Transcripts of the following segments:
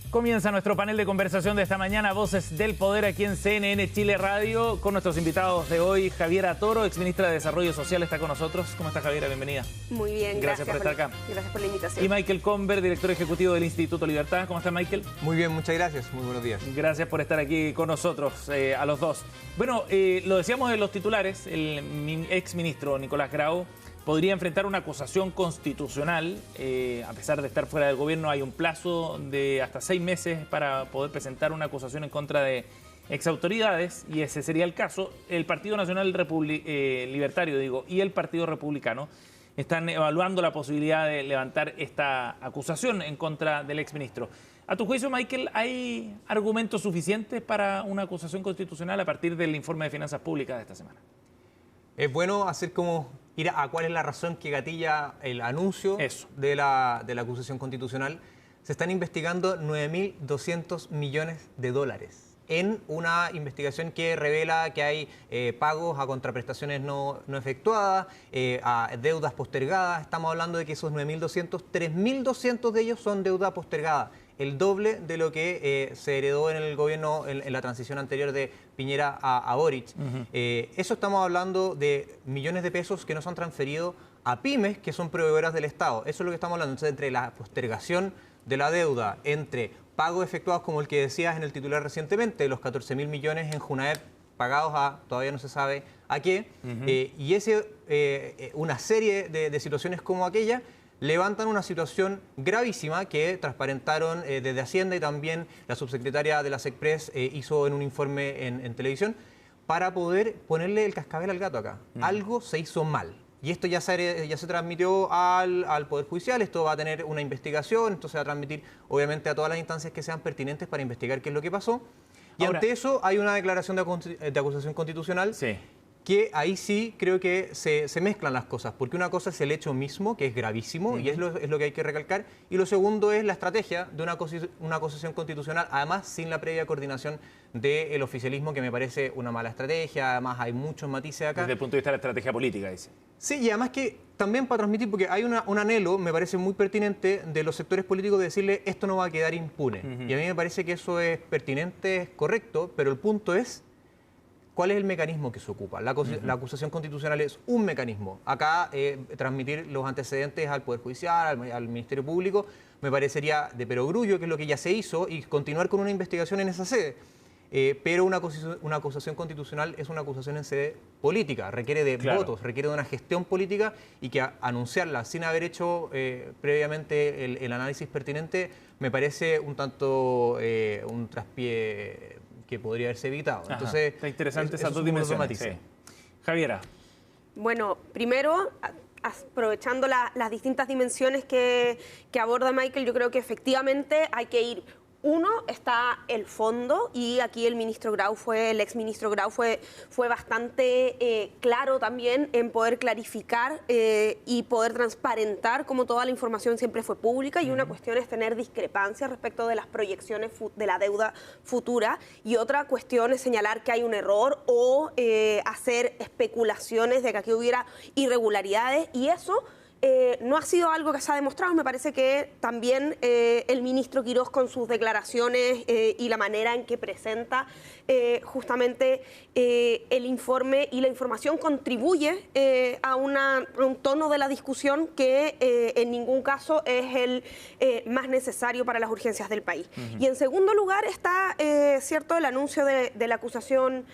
Comienza nuestro panel de conversación de esta mañana, Voces del Poder, aquí en CNN Chile Radio, con nuestros invitados de hoy. Javiera Toro, exministra de Desarrollo Social, está con nosotros. ¿Cómo está, Javiera? Bienvenida. Muy bien, gracias por estar acá. Gracias por la invitación. Y Michael Conver, director ejecutivo del Instituto Libertad. ¿Cómo está, Michael? Muy bien, muchas gracias. Muy buenos días. Gracias por estar aquí con nosotros, a los dos. Bueno, lo decíamos en los titulares, el exministro Nicolás Grau podría enfrentar una acusación constitucional. A pesar de estar fuera del gobierno, hay un plazo de hasta 6 meses para poder presentar una acusación en contra de exautoridades, y ese sería el caso. El Partido Nacional Libertario, y el Partido Republicano están evaluando la posibilidad de levantar esta acusación en contra del exministro. A tu juicio, Michael, ¿hay argumentos suficientes para una acusación constitucional a partir del informe de finanzas públicas de esta semana? Es bueno hacer como ir a cuál es la razón que gatilla el anuncio de la acusación constitucional. Se están investigando 9.200 millones de dólares en una investigación que revela que hay pagos a contraprestaciones no efectuadas, a deudas postergadas. Estamos hablando de que esos 9.200, 3.200 de ellos son deuda postergada, el doble de lo que se heredó en el gobierno en la transición anterior de Piñera a Boric. Eso estamos hablando de millones de pesos que no se han transferido a pymes que son proveedoras del Estado. Eso es lo que estamos hablando. Entonces, entre la postergación de la deuda, entre pagos efectuados como el que decías en el titular recientemente, los 14.000 millones en Junaep pagados a todavía no se sabe a qué, y una serie de situaciones como aquella levantan una situación gravísima que transparentaron desde Hacienda, y también la subsecretaria de la SECPRES hizo en un informe en televisión, para poder ponerle el cascabel al gato acá. Algo se hizo mal. Y esto ya se transmitió al Poder Judicial. Esto va a tener una investigación, esto se va a transmitir obviamente a todas las instancias que sean pertinentes para investigar qué es lo que pasó. Y ahora, ante eso hay una declaración de acusación constitucional. Sí. Que ahí sí creo que se mezclan las cosas, porque una cosa es el hecho mismo, que es gravísimo, y es lo que hay que recalcar, y lo segundo es la estrategia de una acusación constitucional, además sin la previa coordinación del oficialismo, que me parece una mala estrategia. Además hay muchos matices acá. Desde el punto de vista de la estrategia política, dice. Sí, y además que también para transmitir, porque hay un anhelo, me parece muy pertinente, de los sectores políticos de decirle esto no va a quedar impune. Y a mí me parece que eso es pertinente, es correcto, pero el punto es ¿cuál es el mecanismo que se ocupa? La acusación constitucional es un mecanismo. Acá transmitir los antecedentes al Poder Judicial, al Ministerio Público, me parecería de perogrullo, que es lo que ya se hizo, y continuar con una investigación en esa sede. Pero una acusación constitucional es una acusación en sede política, requiere de votos, requiere de una gestión política, y que anunciarla sin haber hecho previamente el análisis pertinente me parece un tanto un traspié que podría haberse evitado. Entonces, está interesante esas dos dimensiones. Sí. Javiera. Bueno, primero, aprovechando las distintas dimensiones que aborda Michael, yo creo que efectivamente hay que ir. Uno, está el fondo, y aquí el exministro Grau fue bastante claro también en poder clarificar y poder transparentar cómo toda la información siempre fue pública, y una cuestión es tener discrepancias respecto de las proyecciones de la deuda futura, y otra cuestión es señalar que hay un error o hacer especulaciones de que aquí hubiera irregularidades, y eso no ha sido algo que se ha demostrado. Me parece que también el ministro Quirós, con sus declaraciones y la manera en que presenta justamente el informe y la información, contribuye a un tono de la discusión que en ningún caso es el más necesario para las urgencias del país. Y en segundo lugar está cierto el anuncio de la acusación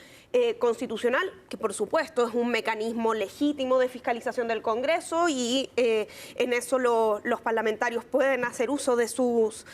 constitucional, que por supuesto es un mecanismo legítimo de fiscalización del Congreso, y en eso los parlamentarios pueden hacer uso de sus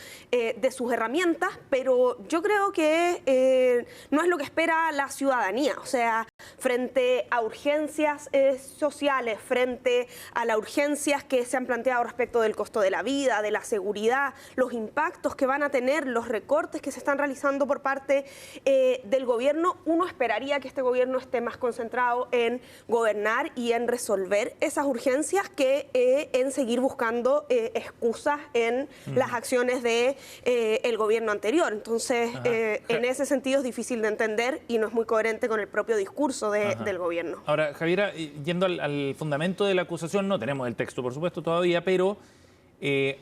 herramientas, pero yo creo que no es lo que espera la ciudadanía. O sea, frente a urgencias sociales, frente a las urgencias que se han planteado respecto del costo de la vida, de la seguridad, los impactos que van a tener los recortes que se están realizando por parte del gobierno, uno esperaría que este gobierno esté más concentrado en gobernar y en resolver esas urgencias que en seguir buscando excusas en las acciones del gobierno anterior. Entonces, en ese sentido es difícil de entender y no es muy coherente con el propio discurso del gobierno. Ahora, Javiera, yendo al fundamento de la acusación, no tenemos el texto, por supuesto, todavía, pero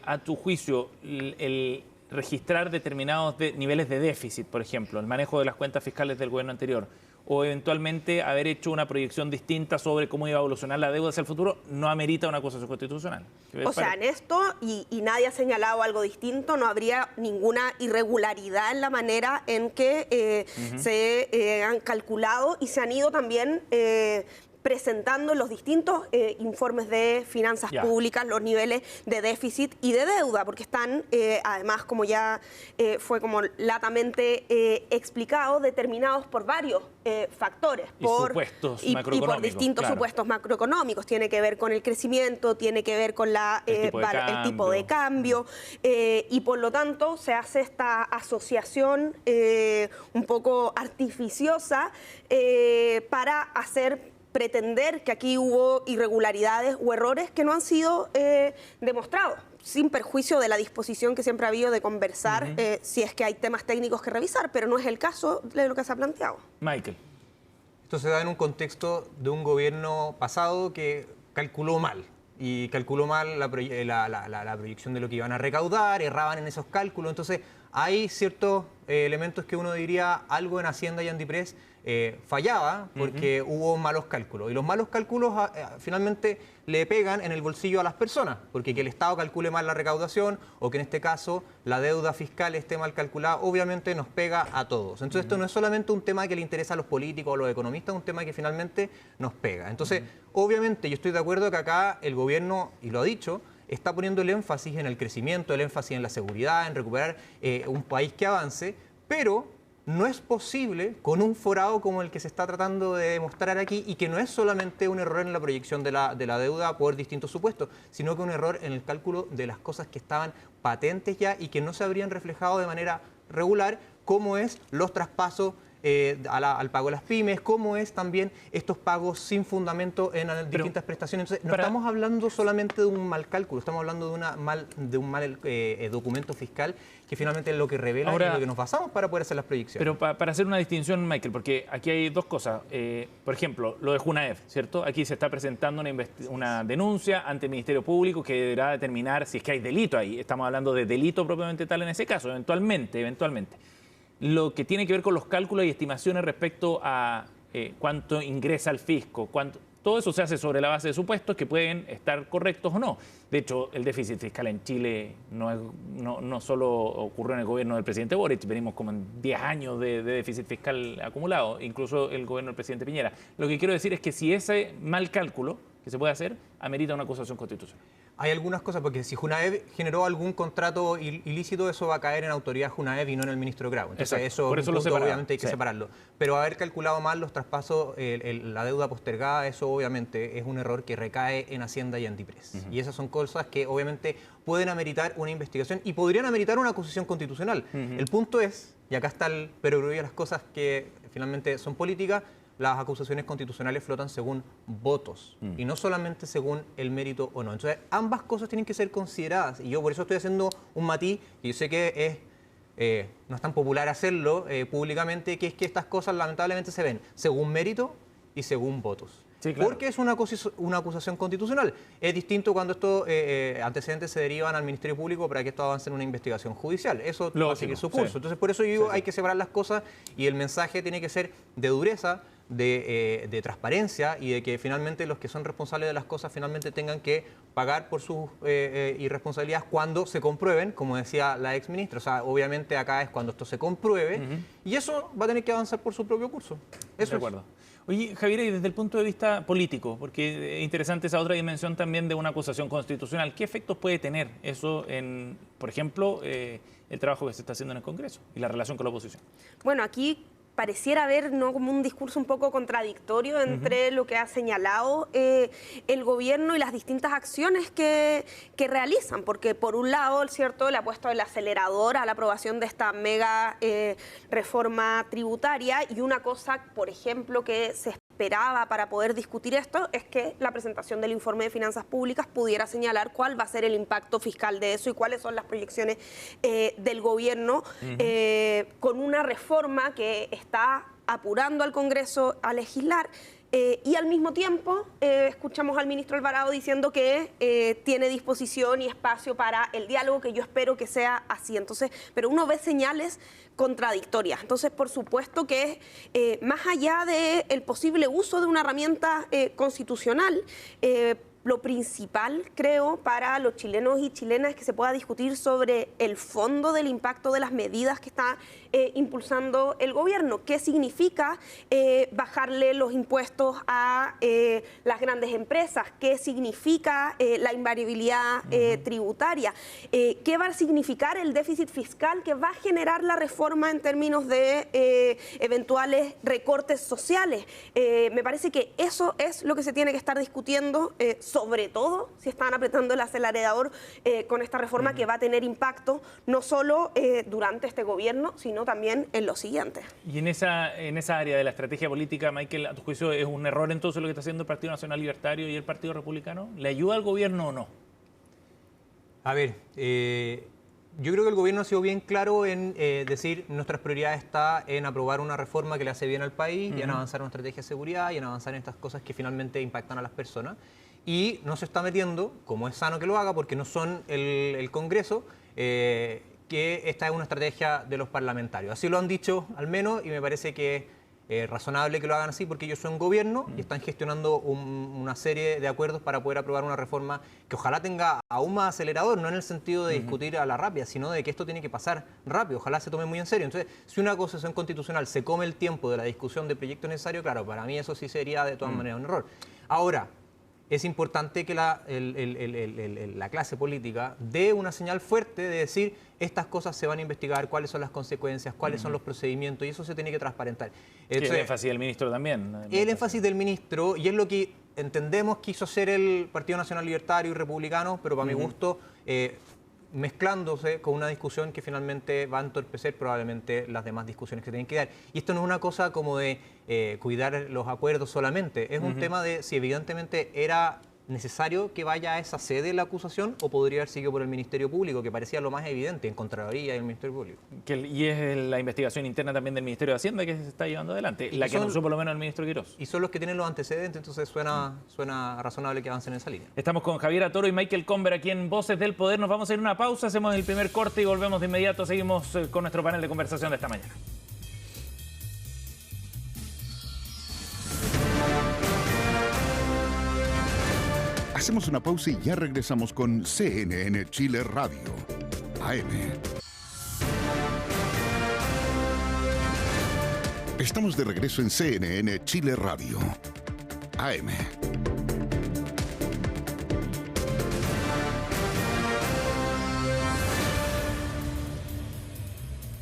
a tu juicio, registrar determinados niveles de déficit, por ejemplo, el manejo de las cuentas fiscales del gobierno anterior, o eventualmente haber hecho una proyección distinta sobre cómo iba a evolucionar la deuda hacia el futuro, no amerita una acusación constitucional. O sea, en esto, y nadie ha señalado algo distinto, no habría ninguna irregularidad en la manera en que se han calculado y se han ido también presentando en los distintos informes de finanzas públicas los niveles de déficit y de deuda, porque están, además, como ya fue como latamente explicado, determinados por varios factores. Y por distintos supuestos macroeconómicos. Tiene que ver con el crecimiento, tiene que ver con el tipo de cambio, y por lo tanto se hace esta asociación un poco artificiosa para pretender que aquí hubo irregularidades o errores que no han sido demostrados, sin perjuicio de la disposición que siempre ha habido de conversar si es que hay temas técnicos que revisar, pero no es el caso de lo que se ha planteado. Michael. Esto se da en un contexto de un gobierno pasado que calculó mal. Y calculó mal la proyección de lo que iban a recaudar, erraban en esos cálculos. Entonces, hay ciertos elementos que uno diría algo en Hacienda y Andiprés fallaba porque hubo malos cálculos. Y los malos cálculos finalmente le pegan en el bolsillo a las personas, porque que el Estado calcule mal la recaudación o que en este caso la deuda fiscal esté mal calculada, obviamente nos pega a todos. Entonces esto no es solamente un tema que le interesa a los políticos o a los economistas, es un tema que finalmente nos pega. Entonces, obviamente yo estoy de acuerdo que acá el gobierno, y lo ha dicho, está poniendo el énfasis en el crecimiento, el énfasis en la seguridad, en recuperar un país que avance, pero no es posible con un forado como el que se está tratando de demostrar aquí y que no es solamente un error en la proyección de la deuda por distintos supuestos, sino que un error en el cálculo de las cosas que estaban patentes ya y que no se habrían reflejado de manera regular, como es los traspasos al pago de las pymes, como es también estos pagos sin fundamento en distintas prestaciones. Entonces, no estamos hablando solamente de un mal cálculo, estamos hablando de un mal documento fiscal que finalmente es lo que revela y lo que nos basamos para poder hacer las proyecciones. Pero para hacer una distinción, Michael, porque aquí hay dos cosas. Por ejemplo, lo de Junaev, ¿cierto? Aquí se está presentando una denuncia ante el Ministerio Público que deberá determinar si es que hay delito ahí. Estamos hablando de delito propiamente tal en ese caso, eventualmente. Lo que tiene que ver con los cálculos y estimaciones respecto a cuánto ingresa al fisco, todo eso se hace sobre la base de supuestos que pueden estar correctos o no. De hecho, el déficit fiscal en Chile no solo ocurrió en el gobierno del presidente Boric, venimos como en 10 años de déficit fiscal acumulado, incluso el gobierno del presidente Piñera. Lo que quiero decir es que si ese mal cálculo que se puede hacer amerita una acusación constitucional. Hay algunas cosas, porque si Junaev generó algún contrato ilícito, eso va a caer en autoridad Junaev y no en el ministro Grau. Entonces, eso obviamente hay que separarlo. Pero haber calculado mal los traspasos, la deuda postergada, eso obviamente es un error que recae en Hacienda y Andiprés. Y esas son cosas que obviamente pueden ameritar una investigación y podrían ameritar una acusación constitucional. El punto es, y acá está el perogrullo de las cosas que finalmente son políticas, las acusaciones constitucionales flotan según votos y no solamente según el mérito o no. Entonces, ambas cosas tienen que ser consideradas y yo por eso estoy haciendo un matiz, y yo sé que no es tan popular hacerlo públicamente, que es que estas cosas lamentablemente se ven según mérito y según votos. Sí, claro. Porque es una acusación constitucional. Es distinto cuando estos antecedentes se derivan al Ministerio Público para que esto avance en una investigación judicial. Eso va a seguir su curso. Sí. Entonces, por eso yo digo, hay que separar las cosas y el mensaje tiene que ser de dureza, de transparencia y de que finalmente los que son responsables de las cosas finalmente tengan que pagar por sus irresponsabilidades cuando se comprueben, como decía la exministra. O sea, obviamente acá es cuando esto se compruebe y eso va a tener que avanzar por su propio curso. Eso de acuerdo. Oye, Javier, y desde el punto de vista político, porque es interesante esa otra dimensión también de una acusación constitucional, ¿qué efectos puede tener eso en, por ejemplo, el trabajo que se está haciendo en el Congreso y la relación con la oposición? Bueno, aquí pareciera haber como un discurso un poco contradictorio entre lo que ha señalado el gobierno y las distintas acciones que realizan, porque por un lado, ¿cierto?, le ha puesto el acelerador a la aprobación de esta mega reforma tributaria y una cosa, por ejemplo, que se esperaba para poder discutir esto es que la presentación del informe de finanzas públicas pudiera señalar cuál va a ser el impacto fiscal de eso y cuáles son las proyecciones del gobierno con una reforma que está apurando al Congreso a legislar Y al mismo tiempo escuchamos al ministro Alvarado diciendo que tiene disposición y espacio para el diálogo, que yo espero que sea así. Entonces, pero uno ve señales contradictorias. Entonces, por supuesto que más allá del posible uso de una herramienta constitucional, lo principal, creo, para los chilenos y chilenas es que se pueda discutir sobre el fondo del impacto de las medidas que está impulsando el gobierno. ¿Qué significa bajarle los impuestos a las grandes empresas? ¿Qué significa la invariabilidad tributaria? ¿Qué va a significar el déficit fiscal que va a generar la reforma en términos de eventuales recortes sociales? Me parece que eso es lo que se tiene que estar discutiendo, sobre todo si están apretando el acelerador con esta reforma que va a tener impacto no solo durante este gobierno, sino también en lo siguiente. Y en esa área de la estrategia política, Michael, ¿a tu juicio es un error entonces lo que está haciendo el Partido Nacional Libertario y el Partido Republicano? ¿Le ayuda al gobierno o no? A ver, yo creo que el gobierno ha sido bien claro en decir nuestras prioridades está en aprobar una reforma que le hace bien al país y en avanzar en una estrategia de seguridad y en avanzar en estas cosas que finalmente impactan a las personas. Y no se está metiendo, como es sano que lo haga, porque no son el Congreso, que esta es una estrategia de los parlamentarios. Así lo han dicho al menos y me parece que es razonable que lo hagan así porque ellos son gobierno y están gestionando una serie de acuerdos para poder aprobar una reforma que ojalá tenga aún más acelerador, no en el sentido de discutir a la rápida, sino de que esto tiene que pasar rápido, ojalá se tome muy en serio. Entonces, si una acusación constitucional se come el tiempo de la discusión de proyecto necesario, claro, para mí eso sí sería de todas maneras un error. Ahora, es importante que la clase política dé una señal fuerte de decir estas cosas se van a investigar, cuáles son las consecuencias, cuáles son los procedimientos, y eso se tiene que transparentar. Entonces, el énfasis del ministro también. El énfasis del ministro, y es lo que entendemos quiso hacer el Partido Nacional Libertario y Republicano, pero para mi gusto mezclándose con una discusión que finalmente va a entorpecer probablemente las demás discusiones que tienen que dar. Y esto no es una cosa como de cuidar los acuerdos solamente, es un tema de si evidentemente era necesario que vaya a esa sede la acusación o podría haber seguido por el Ministerio Público, que parecía lo más evidente, en Contraloría y el Ministerio Público. Y es la investigación interna también del Ministerio de Hacienda que se está llevando adelante, la que anunció por lo menos el ministro Quirós. Y son los que tienen los antecedentes, entonces suena razonable que avancen en esa línea. Estamos con Javiera Toro y Michael Comber aquí en Voces del Poder. Nos vamos a ir a una pausa, hacemos el primer corte y volvemos de inmediato. Seguimos con nuestro panel de conversación de esta mañana. Hacemos una pausa y ya regresamos con CNN Chile Radio, AM. Estamos de regreso en CNN Chile Radio, AM.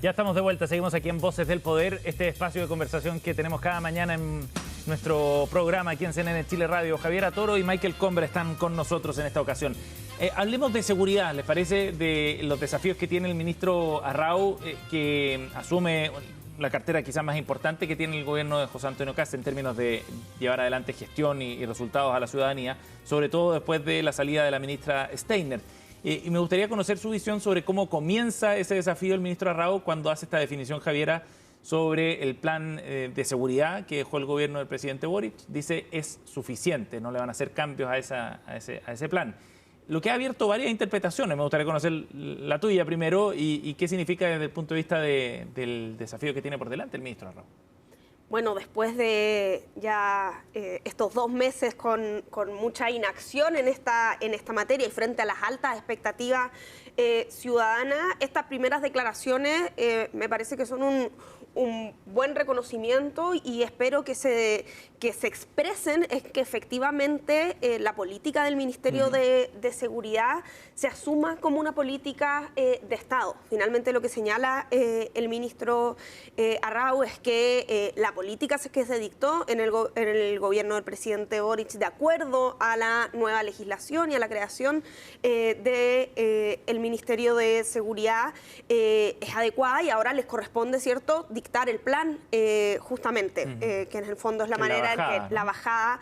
Ya estamos de vuelta, seguimos aquí en Voces del Poder, este espacio de conversación que tenemos cada mañana en nuestro programa aquí en CNN Chile Radio. Javiera Toro y Michael Comber están con nosotros en esta ocasión. Hablemos de seguridad, ¿les parece? De los desafíos que tiene el ministro Arrau, que asume la cartera quizás más importante que tiene el gobierno de José Antonio Kast en términos de llevar adelante gestión y resultados a la ciudadanía, sobre todo después de la salida de la ministra Steiner. Y me gustaría conocer su visión sobre cómo comienza ese desafío el ministro Arrau cuando hace esta definición, Javiera, sobre el plan de seguridad que dejó el gobierno del presidente Boric. Dice es suficiente, no le van a hacer cambios a ese plan. Lo que ha abierto varias interpretaciones. Me gustaría conocer la tuya primero y qué significa desde el punto de vista del desafío que tiene por delante el ministro Arrau. Bueno, después de ya estos 2 meses con mucha inacción en esta materia y frente a las altas expectativas ciudadanas, estas primeras declaraciones me parece que son un buen reconocimiento y espero que se expresen es que efectivamente la política del Ministerio de Seguridad se asuma como una política de Estado. Finalmente lo que señala el ministro Arrau es que la política que se dictó en el gobierno del presidente Boric de acuerdo a la nueva legislación y a la creación del Ministerio de Seguridad es adecuada y ahora les corresponde, ¿cierto?, dictar el plan, justamente, que en el fondo es la manera en que la bajada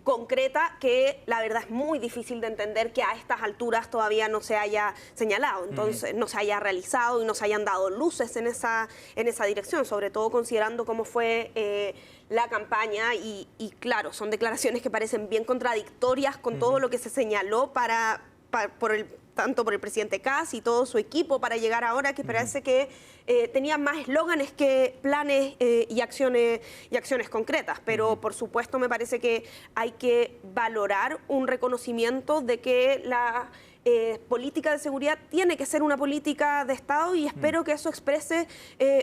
concreta, que la verdad es muy difícil de entender que a estas alturas todavía no se haya señalado, entonces no se haya realizado y no se hayan dado luces en esa dirección, sobre todo considerando cómo fue la campaña y claro, son declaraciones que parecen bien contradictorias con todo lo que se señaló tanto por el presidente Kast y todo su equipo para llegar ahora, que parece que tenía más eslóganes que planes y acciones concretas. Pero por supuesto me parece que hay que valorar un reconocimiento de que la política de seguridad tiene que ser una política de Estado y espero que eso exprese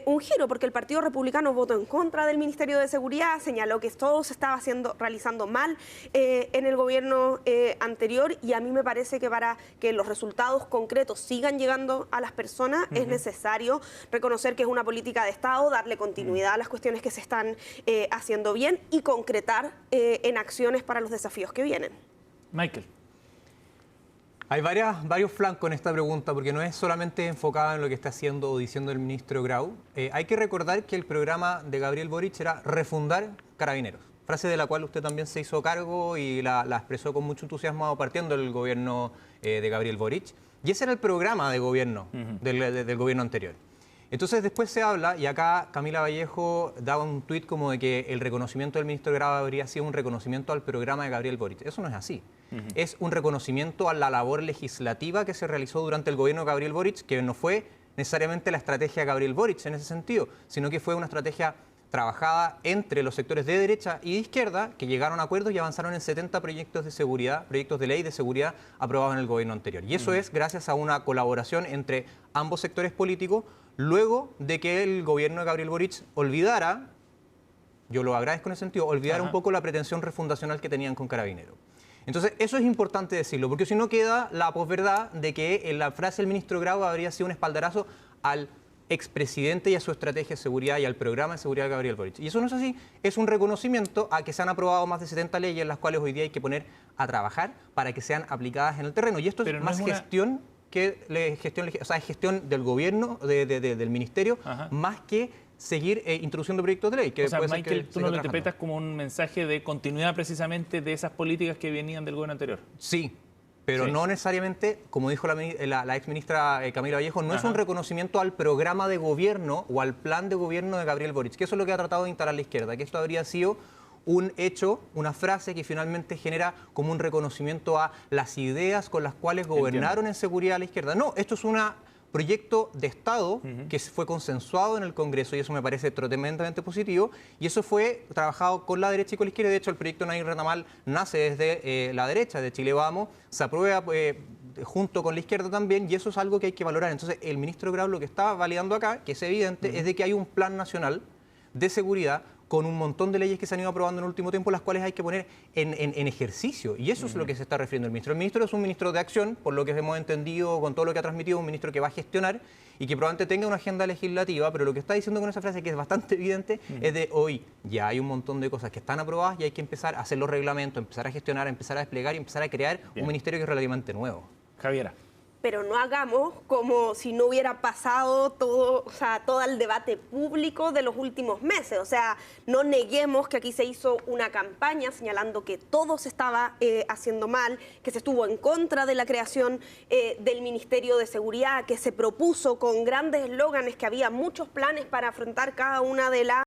un giro, porque el Partido Republicano votó en contra del Ministerio de Seguridad, señaló que todo se estaba realizando mal en el gobierno anterior, y a mí me parece que para que los resultados concretos sigan llegando a las personas es necesario reconocer que es una política de Estado, darle continuidad a las cuestiones que se están haciendo bien y concretar en acciones para los desafíos que vienen. Michael. Hay varios flancos en esta pregunta, porque no es solamente enfocada en lo que está haciendo o diciendo el ministro Grau. Hay que recordar que el programa de Gabriel Boric era refundar Carabineros, frase de la cual usted también se hizo cargo y la expresó con mucho entusiasmo partiendo del gobierno de Gabriel Boric. Y ese era el programa de gobierno del gobierno anterior. Entonces después se habla, y acá Camila Vallejo daba un tuit como de que el reconocimiento del ministro Grau habría sido un reconocimiento al programa de Gabriel Boric. Eso no es así. Es un reconocimiento a la labor legislativa que se realizó durante el gobierno de Gabriel Boric, que no fue necesariamente la estrategia de Gabriel Boric en ese sentido, sino que fue una estrategia trabajada entre los sectores de derecha y de izquierda, que llegaron a acuerdos y avanzaron en 70 proyectos de seguridad, proyectos de ley de seguridad aprobados en el gobierno anterior. Y eso es gracias a una colaboración entre ambos sectores políticos, luego de que el gobierno de Gabriel Boric olvidara, yo lo agradezco en ese sentido, olvidara un poco la pretensión refundacional que tenían con Carabineros. Entonces, eso es importante decirlo, porque si no queda la posverdad de que en la frase del ministro Grau habría sido un espaldarazo al expresidente y a su estrategia de seguridad y al programa de seguridad de Gabriel Boric. Y eso no es así, es un reconocimiento a que se han aprobado más de 70 leyes, las cuales hoy día hay que poner a trabajar para que sean aplicadas en el terreno. Y esto es más gestión que gestión del gobierno, del ministerio, más que seguir introduciendo proyectos de ley. Que o sea, puede Michael, ser que tú no lo interpretas como un mensaje de continuidad precisamente de esas políticas que venían del gobierno anterior. Sí, pero no necesariamente, como dijo la exministra Camila Vallejo, no es un reconocimiento al programa de gobierno o al plan de gobierno de Gabriel Boric, que eso es lo que ha tratado de instalar la izquierda, que esto habría sido un hecho, una frase que finalmente genera como un reconocimiento a las ideas con las cuales gobernaron en seguridad a la izquierda. No, esto es un proyecto de Estado que fue consensuado en el Congreso y eso me parece tremendamente positivo, y eso fue trabajado con la derecha y con la izquierda. De hecho, el proyecto Nair Retamal nace desde la derecha, de Chile Vamos, se aprueba junto con la izquierda también, y eso es algo que hay que valorar. Entonces, el ministro Grau lo que está validando acá, que es evidente, es de que hay un plan nacional de seguridad con un montón de leyes que se han ido aprobando en el último tiempo, las cuales hay que poner en ejercicio. Y eso es lo que se está refiriendo el ministro. El ministro es un ministro de acción, por lo que hemos entendido con todo lo que ha transmitido, un ministro que va a gestionar y que probablemente tenga una agenda legislativa, pero lo que está diciendo con esa frase, que es bastante evidente, es de hoy ya hay un montón de cosas que están aprobadas y hay que empezar a hacer los reglamentos, empezar a gestionar, empezar a desplegar y empezar a crear un ministerio que es relativamente nuevo. Javiera. Pero no hagamos como si no hubiera pasado todo el debate público de los últimos meses. O sea, no neguemos que aquí se hizo una campaña señalando que todo se estaba haciendo mal, que se estuvo en contra de la creación del Ministerio de Seguridad, que se propuso con grandes eslóganes, que había muchos planes para afrontar cada una de las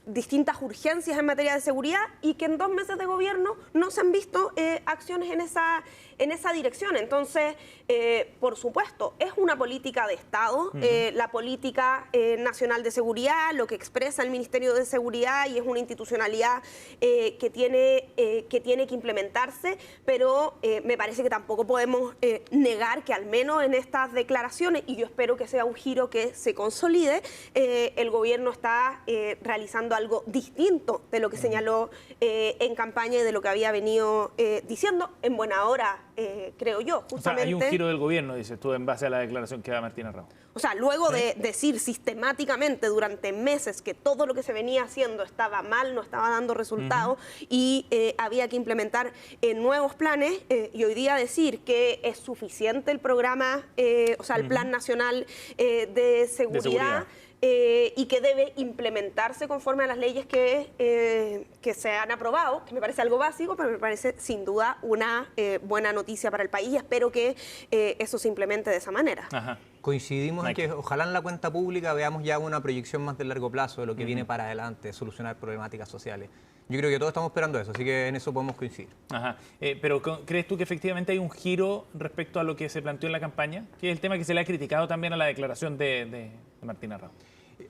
distintas urgencias en materia de seguridad, y que en 2 meses de gobierno no se han visto acciones en esa dirección. Entonces, por supuesto, es una política de Estado, la política nacional de seguridad, lo que expresa el Ministerio de Seguridad, y es una institucionalidad que tiene que implementarse, pero me parece que tampoco podemos negar que al menos en estas declaraciones, y yo espero que sea un giro que se consolide, el gobierno está realizando algo distinto de lo que señaló en campaña y de lo que había venido diciendo, en buena hora creo yo. Justamente, o sea, hay un giro del gobierno, dices tú, en base a la declaración que da Martín Arrau. O sea, luego de decir sistemáticamente durante meses que todo lo que se venía haciendo estaba mal, no estaba dando resultados y había que implementar nuevos planes, y hoy día decir que es suficiente el programa, o sea, el Plan Nacional de Seguridad. Y que debe implementarse conforme a las leyes que se han aprobado, que me parece algo básico, pero me parece sin duda una buena noticia para el país y espero que eso se implemente de esa manera. Ajá. Coincidimos en que ojalá en la cuenta pública veamos ya una proyección más de largo plazo de lo que viene para adelante, solucionar problemáticas sociales. Yo creo que todos estamos esperando eso, así que en eso podemos coincidir. Ajá. Pero ¿crees tú que efectivamente hay un giro respecto a lo que se planteó en la campaña? Que es el tema que se le ha criticado también a la declaración de Martín Arrau.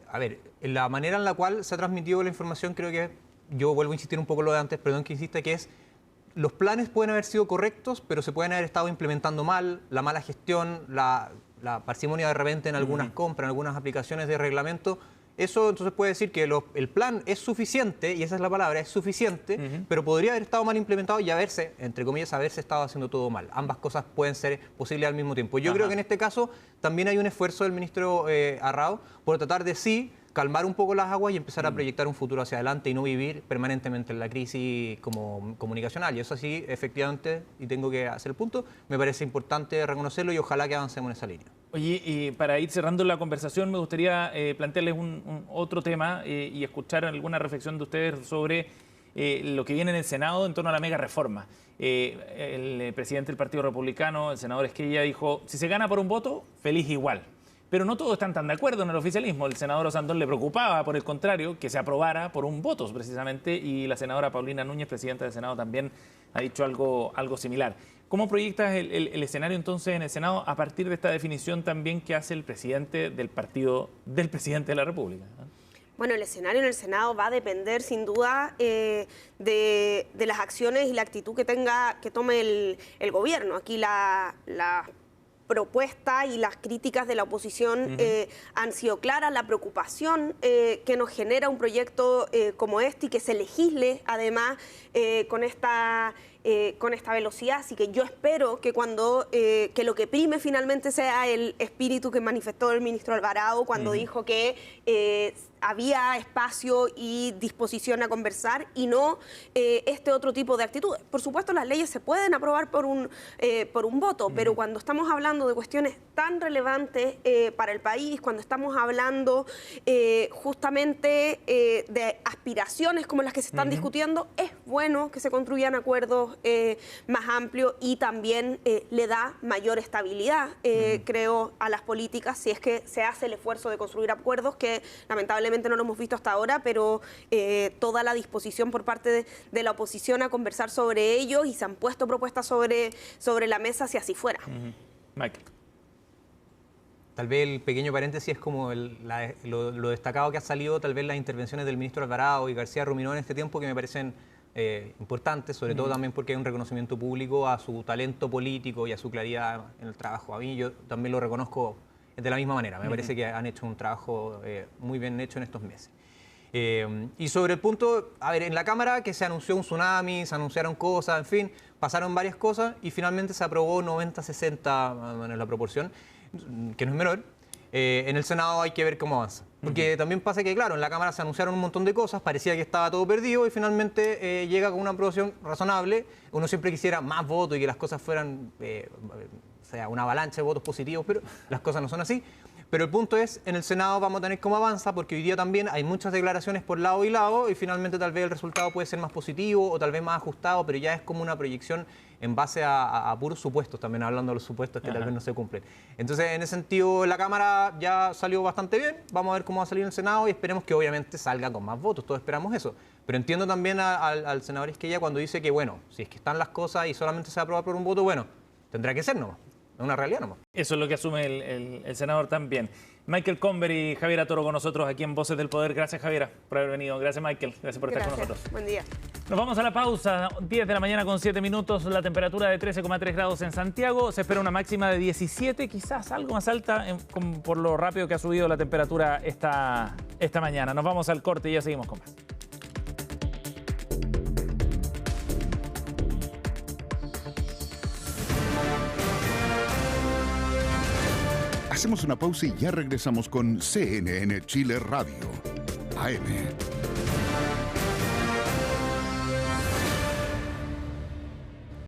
A ver, la manera en la cual se ha transmitido la información, creo que, yo vuelvo a insistir un poco lo de antes, perdón que insista, que es, los planes pueden haber sido correctos, pero se pueden haber estado implementando mal, la mala gestión, la parsimonia de repente en algunas compras, en algunas aplicaciones de reglamento. Eso entonces puede decir que el plan es suficiente, y esa es la palabra, es suficiente, pero podría haber estado mal implementado y haberse, entre comillas, haberse estado haciendo todo mal. Ambas cosas pueden ser posibles al mismo tiempo. Yo creo que en este caso también hay un esfuerzo del ministro Arrau por tratar de sí calmar un poco las aguas y empezar a proyectar un futuro hacia adelante y no vivir permanentemente en la crisis como comunicacional. Y eso sí, efectivamente, y tengo que hacer el punto, me parece importante reconocerlo y ojalá que avancemos en esa línea. Oye, y para ir cerrando la conversación, me gustaría plantearles otro tema y escuchar alguna reflexión de ustedes sobre lo que viene en el Senado en torno a la mega reforma. El presidente del Partido Republicano, el senador Esquella, dijo, si se gana por un voto, feliz igual. Pero no todos están tan de acuerdo en el oficialismo. El senador Osandón le preocupaba, por el contrario, que se aprobara por un voto, precisamente, y la senadora Paulina Núñez, presidenta del Senado, también ha dicho algo similar. ¿Cómo proyectas el escenario entonces en el Senado a partir de esta definición también que hace el presidente del partido del presidente de la República? Bueno, el escenario en el Senado va a depender sin duda de las acciones y la actitud que tome el gobierno. Aquí la propuesta y las críticas de la oposición han sido claras, la preocupación que nos genera un proyecto como este y que se legisle además con esta velocidad, así que yo espero que que lo que prime finalmente sea el espíritu que manifestó el ministro Alvarado cuando dijo que había espacio y disposición a conversar y no este otro tipo de actitudes. Por supuesto, las leyes se pueden aprobar por un voto, pero cuando estamos hablando de cuestiones tan relevantes para el país, cuando estamos hablando justamente de aspiraciones como las que se están discutiendo, es bueno que se construyan acuerdos más amplios y también le da mayor estabilidad, creo, a las políticas si es que se hace el esfuerzo de construir acuerdos que lamentablemente no lo hemos visto hasta ahora, pero toda la disposición por parte de la oposición a conversar sobre ellos y se han puesto propuestas sobre la mesa si así fuera. Michael. Tal vez el pequeño paréntesis es como lo destacado que ha salido, tal vez las intervenciones del ministro Alvarado y García Ruminó en este tiempo que me parecen importantes, sobre todo también porque hay un reconocimiento público a su talento político y a su claridad en el trabajo. A mí yo también lo reconozco de la misma manera, me parece que han hecho un trabajo muy bien hecho en estos meses. Y sobre el punto, a ver, en la Cámara que se anunció un tsunami, se anunciaron cosas, en fin, pasaron varias cosas y finalmente se aprobó 90-60 en la proporción, que no es menor. En el Senado hay que ver cómo avanza. Porque también pasa que, claro, en la Cámara se anunciaron un montón de cosas, parecía que estaba todo perdido y finalmente llega con una aprobación razonable. Uno siempre quisiera más votos y que las cosas fueran, o sea, una avalancha de votos positivos, pero las cosas no son así. Pero el punto es, en el Senado vamos a tener cómo avanza, porque hoy día también hay muchas declaraciones por lado y lado y finalmente tal vez el resultado puede ser más positivo o tal vez más ajustado, pero ya es como una proyección en base a puros supuestos, también hablando de los supuestos que tal vez no se cumplen. Entonces, en ese sentido, la Cámara ya salió bastante bien, vamos a ver cómo va a salir en el Senado y esperemos que obviamente salga con más votos, todos esperamos eso. Pero entiendo también al senador Esquella cuando dice que, bueno, si es que están las cosas y solamente se va a aprobar por un voto, bueno, tendrá que ser nomás. Es una realidad nomás. Eso es lo que asume el senador también. Michael Comber y Javiera Toro con nosotros aquí en Voces del Poder. Gracias, Javiera, por haber venido. Gracias, Michael. Gracias por estar con nosotros. Buen día. Nos vamos a la pausa. 10 de la mañana con 7 minutos. La temperatura de 13,3 grados en Santiago. Se espera una máxima de 17, quizás algo más alta por lo rápido que ha subido la temperatura esta mañana. Nos vamos al corte y ya seguimos con más. Hacemos una pausa y ya regresamos con CNN Chile Radio, AM.